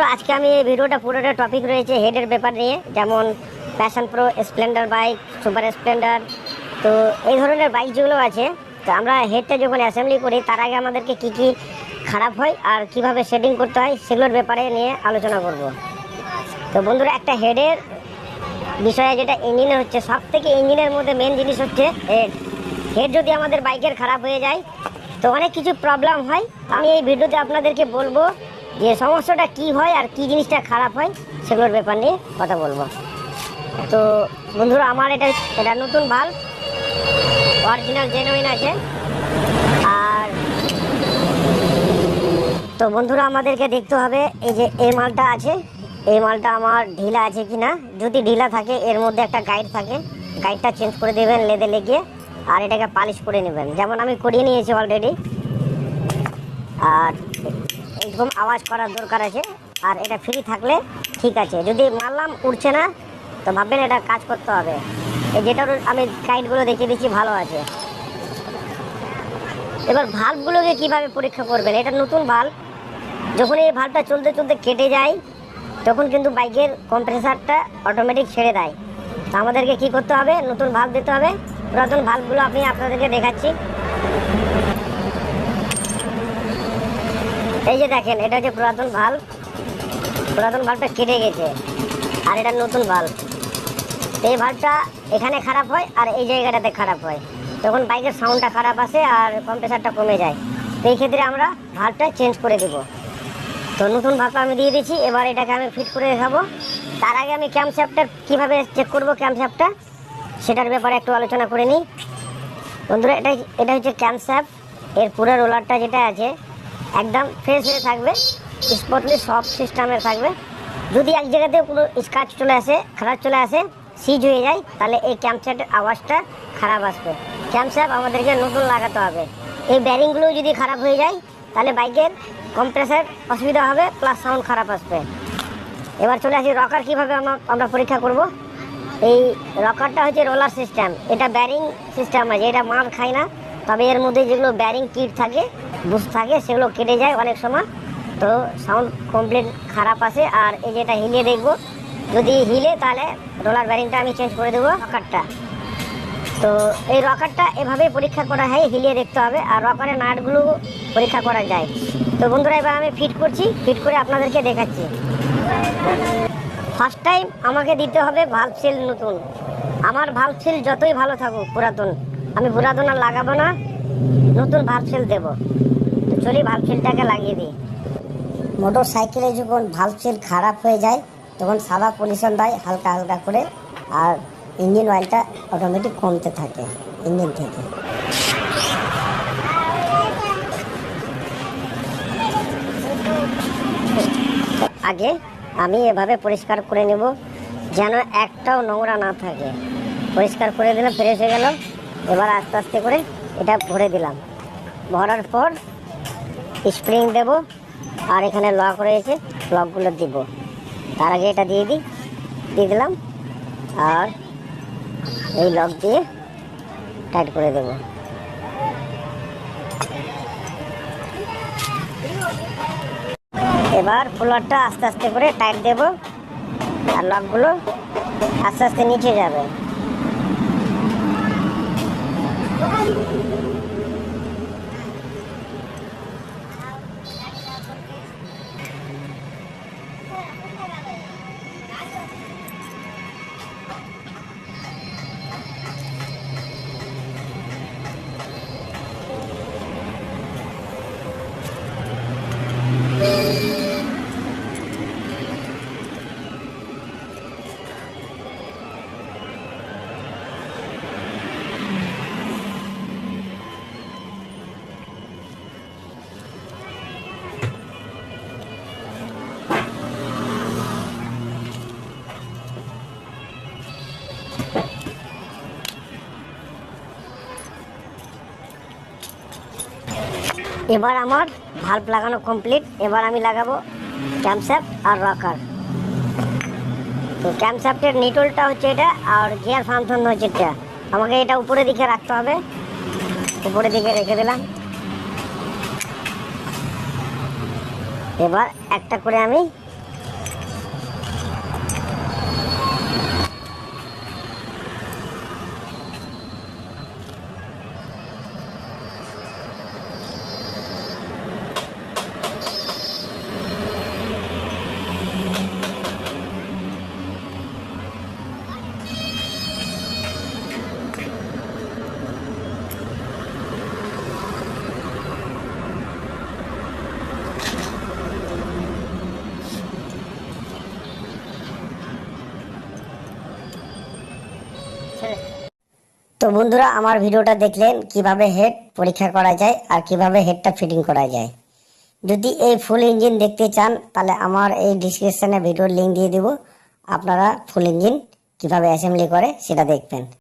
আজকে আমি এই ভিডিওটা পুরোটা টপিক রয়েছে হেডের ব্যাপার নিয়ে, যেমন passion pro, Splendor bike, super Splendor. তো এই ধরনের বাইক যেগুলো আছে, তো আমরা হেডটা যখন অ্যাসেম্বলি করি তার আগে আমাদেরকে কি কি খারাপ হয় আর কিভাবে সেটিং করতে হয় সেগুলোর ব্যাপারে নিয়ে আলোচনা করব। তো বন্ধুরা, একটা হেডের বিষয়ে যেটা ইঞ্জিনের হচ্ছে, সব থেকে ইঞ্জিনের মধ্যে মেন জিনিস হচ্ছে হেড। হেড যদি আমাদের বাইকের খারাপ হয়ে যায় তো অনেক কিছু প্রবলেম হয়। আমি এই ভিডিওতে আপনাদেরকে বলবো যে সমস্যাটা কি হয় আর কি জিনিসটা খারাপ হয় সেগুলোর ব্যাপার নিয়ে কথা বলবো। তো বন্ধুরা, আমার এটা নতুন ভাল্ব, অরিজিনাল জেনুইন আছে। আর তো বন্ধুরা, আমাদেরকে দেখতে হবে এই যে এই মালটা আছে, এই মালটা আমার ঢিলা আছে কিনা। যদি ঢিলা থাকে এর মধ্যে একটা গাইড থাকে, গাইডটা চেঞ্জ করে দেবেন লেদে লেগে, আর এটাকে পালিশ করে নেবেন, যেমন আমি করিয়ে নিয়েছি অলরেডি। আর এরকম আওয়াজ করার দরকার আছে, আর এটা ফ্রি থাকলে ঠিক আছে। যদি মারলাম উঠছে না তো ভাববেন এটা কাজ করতে হবে। এই যেটার আমি গাইডগুলো দেখিয়ে দিচ্ছি, ভালো আছে। এবার ভাল্বগুলোকে কিভাবে পরীক্ষা করবেন, এটা নতুন ভাল্ব। যখন এই ভাল্বটা চলতে চলতে কেটে যায় তখন কিন্তু বাইকের কম্প্রেসারটা অটোমেটিক ছেড়ে দেয়। তো আমাদেরকে কি করতে হবে, নতুন ভাল্ব দিতে হবে। পুরাতন ভাল্বগুলো আমি আপনাদেরকে দেখাচ্ছি। এই যে দেখেন, এটা হচ্ছে পুরাতন ভাল্ব। পুরাতন ভাল্বটা কেটে গেছে আর এটা নতুন ভাল্ব। এই ভাল্বটা এখানে খারাপ হয় আর এই জায়গাটাতে খারাপ হয়, তখন বাইকের সাউন্ডটা খারাপ আসে আর কম্প্রেসারটা কমে যায়। তো এই ক্ষেত্রে আমরা ভাল্বটা চেঞ্জ করে দেবো। তো নতুন ভাল্বটা আমি দিয়ে দিচ্ছি, এবার এটাকে আমি ফিট করে দেখাবো। তার আগে আমি ক্যামশ্যাফটটা কীভাবে চেক করবো, ক্যামশ্যাফটটা সেটার ব্যাপারে একটু আলোচনা করে নিই। বন্ধুরা, এটা হচ্ছে ক্যামশ্যাফট। এর পুরো রোলারটা যেটা আছে একদম ফ্রেশ হয়ে থাকবে, স্পটলি সব সিস্টেমের থাকবে। যদি এক জায়গাতে কোনো স্ক্র্যাচ চলে আসে, খারাপ চলে আসে, সিজ হয়ে যায়, তাহলে এই ক্যামশ্যাফটের আওয়াজটা খারাপ আসবে। ক্যামশ্যাফট আমাদেরকে নতুন লাগাতে হবে। এই ব্যারিংগুলো যদি খারাপ হয়ে যায় তাহলে বাইকের কম্প্রেসার অসুবিধা হবে, প্লাস সাউন্ড খারাপ আসবে। এবার চলে আসি রকার কীভাবে আমরা পরীক্ষা করব। এই রকারটা হচ্ছে রোলার সিস্টেম, এটা ব্যারিং সিস্টেম আছে, এটা মার খায় না। তবে এর মধ্যে যেগুলো ব্যারিং কিট থাকে, বুশ থাকে, সেগুলো কেটে যায় অনেক সময়, তো সাউন্ড কমপ্লিট খারাপ আসে। আর এই যেটা হিলিয়ে দেখবো, যদি হিলে তাহলে রোলার ব্যারিংটা আমি চেঞ্জ করে দেবো, রকারটা। তো এই রকারটা এভাবে পরীক্ষা করা হয়, হিলিয়ে দেখতে হবে। আর রকারের নাটগুলো পরীক্ষা করা যায়। তো বন্ধুরা, এবার আমি ফিট করছি, ফিট করে আপনাদেরকে দেখাচ্ছি। ফার্স্ট টাইম আমাকে দিতে হবে ভাল্ব সিল নতুন। আমার ভাল্ব সিল যতই ভালো থাকুক পুরাতন, আমি পুরাতন আর লাগাবো না, নতুন ভাল্ব সিল দেবো। তো চলি ভাল্ব সিলটাকে লাগিয়ে দিই। মোটর সাইকেলে যখন ভাল্ব সিল খারাপ হয়ে যায় তখন সাদা পলিউশন দেয় হালকা হালকা করে, আর ইঞ্জিন অয়েলটা অটোমেটিক কমতে থাকে ইঞ্জিন থেকে। আগে আমি এভাবে পরিষ্কার করে নেব যেন একটাও নোংরা না থাকে। পরিষ্কার করে দিলাম, ফ্রেশ হয়ে গেল। এবার আস্তে আস্তে করে এটা ভরে দিলাম। ভরার পর স্প্রিং দেব, আর এখানে লক রয়েছে, লকগুলো দিব। তার আগে এটা দিয়ে দিলাম, আর এই লক দিয়ে টাইট করে দেব। এবার ফ্লোরটা আস্তে আস্তে করে টাইট দেব, আর লকগুলো আস্তে আস্তে নিচে যাবে। এবার আমার ভাল্ব লাগানো কমপ্লিট। এবার আমি লাগাবো ক্যামশ্যাফট আর রকার। তো ক্যামশ্যাফটের নিটলটা হচ্ছে এটা, আর গিয়ার ফাংশন হচ্ছে এটা। আমাকে এটা উপরের দিকে রাখতে হবে, উপরের দিকে রেখে দিলাম। এবার একটা করে আমি তো বন্ধুরা, আমার ভিডিওটা দেখলেন কিভাবে হেড পরীক্ষা করা যায় আর কিভাবে হেডটা ফিটিং করা যায়। যদি এই ফুল ইঞ্জিন দেখতে চান তাহলে আমার এই ডিসক্রিপশনে ভিডিওর লিঙ্ক দিয়ে দিব, আপনারা ফুল ইঞ্জিন কিভাবে অ্যাসেম্বলি করে সেটা দেখবেন।